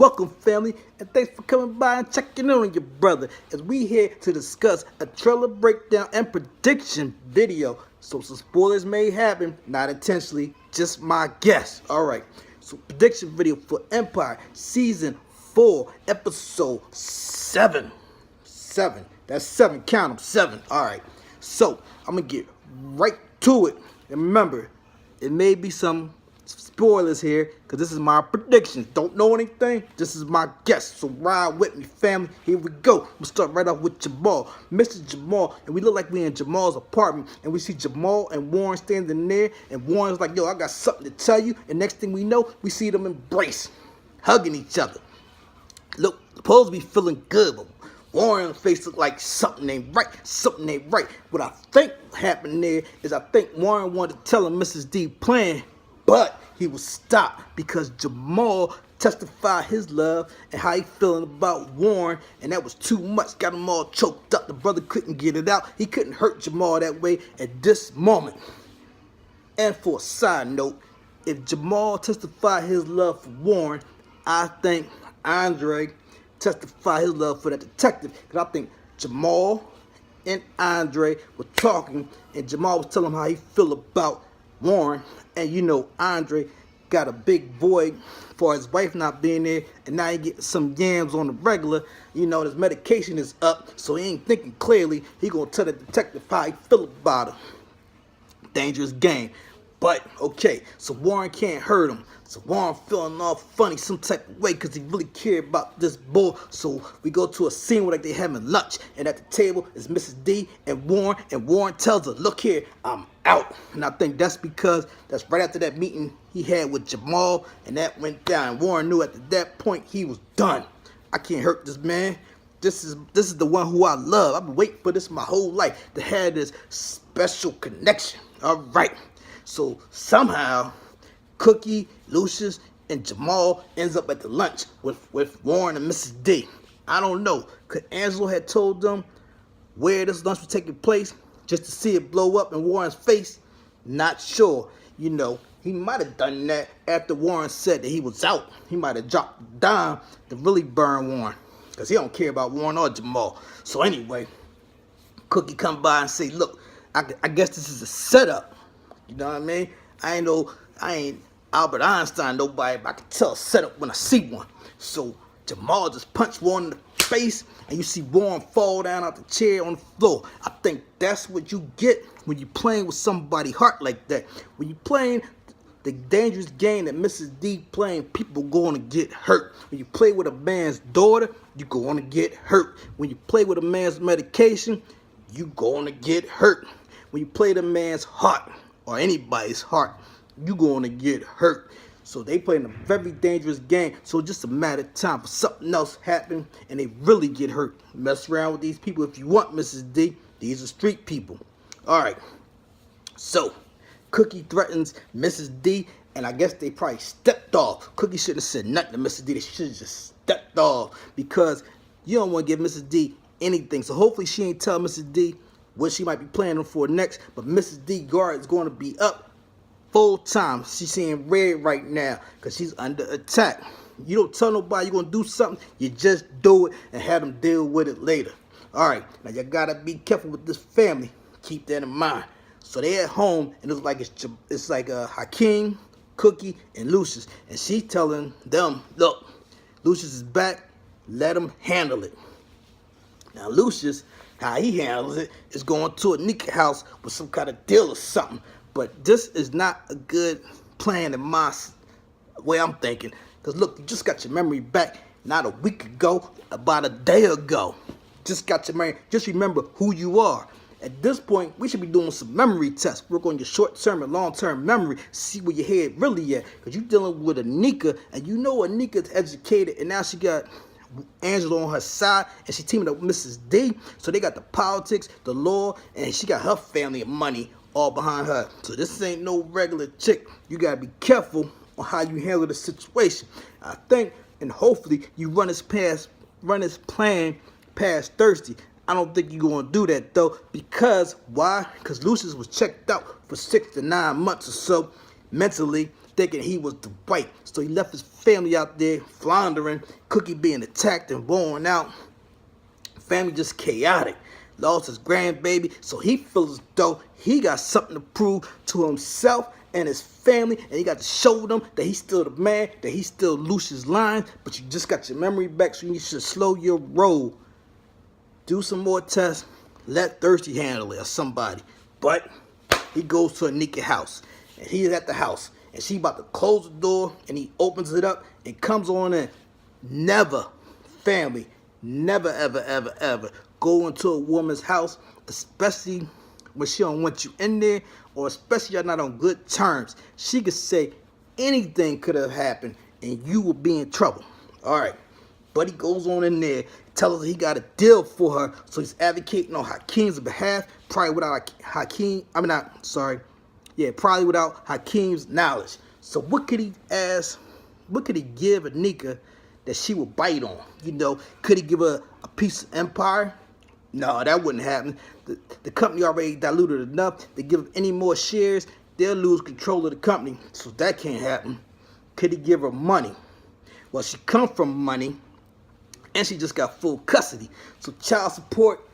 welcome family, and thanks for coming by and checking in on your brother as we here to discuss a trailer breakdown and prediction video. So some spoilers may happen, not intentionally, just my guess. Alright, so prediction video for Empire Season 4, Episode 7. 7. That's 7, count them, 7. Alright, so I'm gonna get right to it. And remember, it may be some spoilers here because this is my predictions. Don't know anything, this is my guess. So ride with me, family. Here we go. We'll start right off with Jamal, Mr. Jamal, and we look like we in Jamal's apartment, and we see Jamal and Warren standing there, and Warren's like, yo, I got something to tell you. And next thing we know, we see them embrace, hugging each other. Look, supposed to be feeling good, but Warren's face looked like something ain't right, something ain't right. What I think happened there is I think Warren wanted to tell him Mrs. D plan, but he was stopped because Jamal testified his love and how he feeling about Warren, and that was too much, got him all choked up. The brother couldn't get it out. He couldn't hurt Jamal that way at this moment. And for a side note, if Jamal testified his love for Warren, I think Andre testify his love for that detective, because I think Jamal and Andre were talking, and Jamal was telling him how he feel about Warren, and you know Andre got a big void for his wife not being there, and now he getting some yams on the regular. You know, his medication is up, so he ain't thinking clearly. He gonna tell the detective how he feel about her. Dangerous game. But, okay, so Warren can't hurt him. So Warren feeling all funny some type of way because he really cared about this boy. So we go to a scene where like they having lunch. And at the table is Mrs. D and Warren tells her, look here, I'm out. And I think that's because that's right after that meeting he had with Jamal. And that went down. And Warren knew at that point he was done. I can't hurt this man. This is the one who I love. I've been waiting for this my whole life, to have this special connection. All right. So somehow, Cookie, Lucius, and Jamal ends up at the lunch with Warren and Mrs. D. I don't know. Could Angelo had told them where this lunch was taking place just to see it blow up in Warren's face? Not sure. You know, he might have done that after Warren said that he was out. He might have dropped the dime to really burn Warren, because he don't care about Warren or Jamal. So anyway, Cookie come by and say, look, I guess this is a setup. You know what I mean? I ain't Albert Einstein, nobody, but I can tell a setup when I see one. So Jamal just punched Warren in the face, and you see Warren fall down out the chair on the floor. I think that's what you get when you're playing with somebody's heart like that. When you're playing the dangerous game that Mrs. D playing, people going to get hurt. When you play with a man's daughter, you're going to get hurt. When you play with a man's medication, you're going to get hurt. When you play the man's heart, or anybody's heart, you going to get hurt. So they playing a very dangerous game. So just a matter of time for something else happen and they really get hurt. Mess around with these people if you want, Mrs. D. These are street people. Alright. So Cookie threatens Mrs. D, and I guess they probably stepped off. Cookie shouldn't have said nothing to Mrs. D. They should have just stepped off, because you don't want to give Mrs. D anything. So hopefully she ain't tell Mrs. D what she might be planning for next. But Mrs. D guard is going to be up full time. She's seeing red right now because she's under attack. You don't tell nobody you're going to do something. You just do it and have them deal with it later. All right. Now, you got to be careful with this family. Keep that in mind. So they at home, and it's like Hakeem, Cookie, and Lucius. And she's telling them, look, Lucius is back. Let him handle it. Now, Lucius, how he handles it is going to a Nika house with some kind of deal or something. But this is not a good plan in my way I'm thinking. Because look, you just got your memory back not a week ago, about a day ago. Just got your memory. Just remember who you are. At this point, we should be doing some memory tests. Work on your short-term and long-term memory. See where your head really at. Because you're dealing with Anika, and you know Anika's educated, and now she got Angela on her side, and she teaming up with Mrs. D. So they got the politics, the law, and she got her family and money all behind her. So this ain't no regular chick. You gotta be careful on how you handle the situation. I think, and hopefully you run this plan past Thursday. I don't think you're gonna do that though, because why? Because Lucius was checked out for 6 to 9 months or so mentally, thinking he was the white. So he left his family out there floundering, Cookie being attacked and worn out. Family just chaotic. Lost his grandbaby, so he feels as though he got something to prove to himself and his family, and he got to show them that he's still the man, that he still Lucious Lyon, but you just got your memory back, so you should slow your roll. Do some more tests, let Thirsty handle it or somebody. But he goes to Anika's house, and he's at the house, and she about to close the door, and he opens it up and comes on in. Never, family, never, ever, ever, ever go into a woman's house, especially when she don't want you in there, or especially you're not on good terms. She could say anything could have happened, and you will be in trouble. All right, but he goes on in there, tells her he got a deal for her, so he's advocating on Hakeem's behalf, probably without probably without Hakeem's knowledge. So what could he ask? What could he give Anika that she would bite on? You know, could he give her a piece of Empire? No, that wouldn't happen. The company already diluted enough. They give them any more shares, they'll lose control of the company. So that can't happen. Could he give her money? Well, she come from money, and she just got full custody. So child support,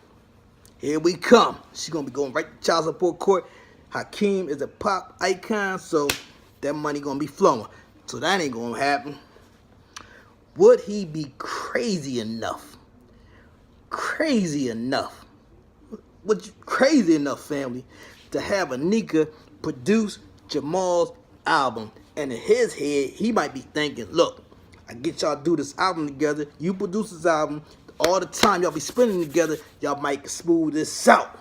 here we come. She's going to be going right to child support court. Hakeem is a pop icon, so that money going to be flowing. So that ain't going to happen. Would he be crazy enough? Crazy enough, family, to have Anika produce Jamal's album? And in his head, he might be thinking, look, I get y'all do this album together, you produce this album, all the time y'all be spending together, y'all might smooth this out.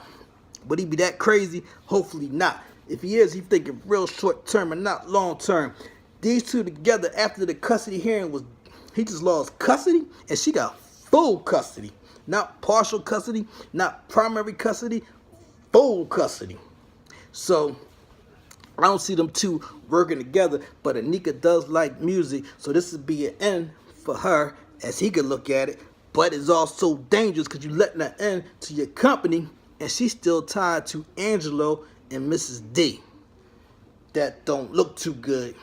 Would he be that crazy? Hopefully not. If he is, he's thinking real short term and not long term. These two together, after the custody hearing was, he just lost custody, and she got full custody. Not partial custody, not primary custody, full custody. So I don't see them two working together, but Anika does like music, so this would be an end for her, as he could look at it. But it's also dangerous because you're letting her in to your company, and she's still tied to Angelo and Mrs. D. That don't look too good.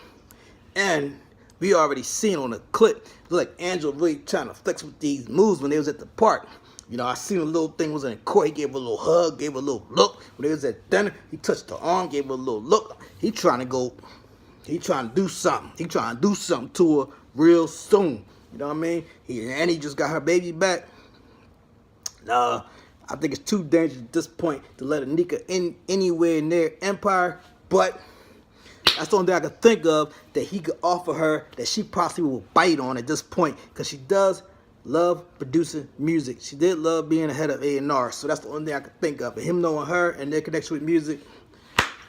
And we already seen on the clip, like Angelo really trying to flex with these moves when they was at the park. You know, I seen a little thing was in court. He gave her a little hug, gave her a little look. When they was at dinner, he touched her arm, gave her a little look. He trying to do something. He trying to do something to her real soon. You know what I mean? He just got her baby back. Nah, I think it's too dangerous at this point to let Anika in anywhere near Empire. But that's the only thing I could think of that he could offer her that she possibly will bite on at this point, because she does love producing music. She did love being the head of A&R, so that's the only thing I could think of. And him knowing her and their connection with music.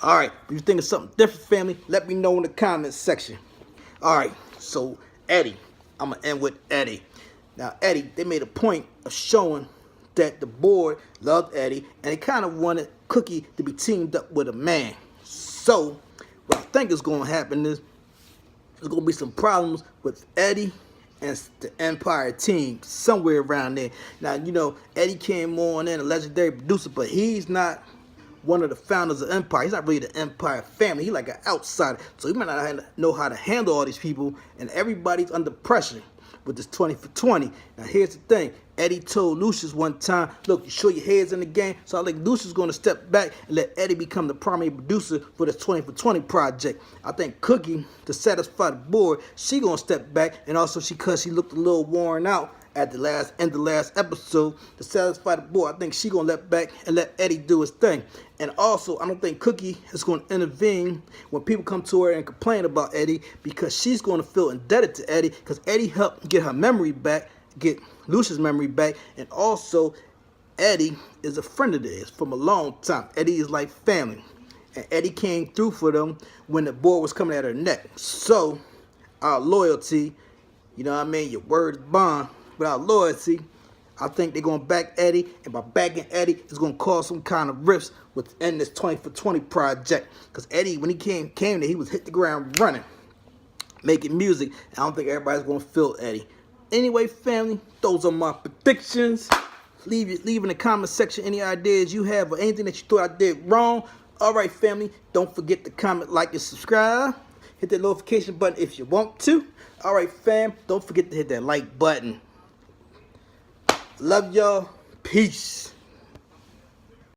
All right, if you think of something different, family, let me know in the comments section. All right, so Eddie, I'm going to end with Eddie. Now, Eddie, they made a point of showing that the board loved Eddie, and they kind of wanted Cookie to be teamed up with a man. So what I think is going to happen is there's going to be some problems with Eddie and the Empire team somewhere around there. Now, you know, Eddie came on in, a legendary producer, but he's not one of the founders of Empire. He's not really the Empire family. He's like an outsider. So he might not know how to handle all these people, and everybody's under pressure with this 20 for 20. Now, here's the thing. Eddie told Lucious one time, look, you sure your head's in the game? So I think Lucious is going to step back and let Eddie become the primary producer for this 20 for 20 project. I think Cookie, to satisfy the board, she going to step back, and also because she looked a little worn out at the end of the last episode, to satisfy the board, I think she going to let back and let Eddie do his thing. And also, I don't think Cookie is going to intervene when people come to her and complain about Eddie, because she's going to feel indebted to Eddie, because Eddie helped get her memory back, get Lucious' memory back, and also Eddie is a friend of theirs from a long time. Eddie is like family, and Eddie came through for them when the board was coming at her neck. So our loyalty, you know what I mean, your word is bond. Without loyalty, I think they're going to back Eddie, and by backing Eddie, it's going to cause some kind of rifts within this 20 for 20 project. Because Eddie, when he came there, he was hit the ground running, making music. I don't think everybody's going to feel Eddie. Anyway, family, those are my predictions. Leave in the comment section any ideas you have or anything that you thought I did wrong. All right, family, don't forget to comment, like, and subscribe. Hit that notification button if you want to. All right, fam. Don't forget to hit that like button. Love y'all. Peace.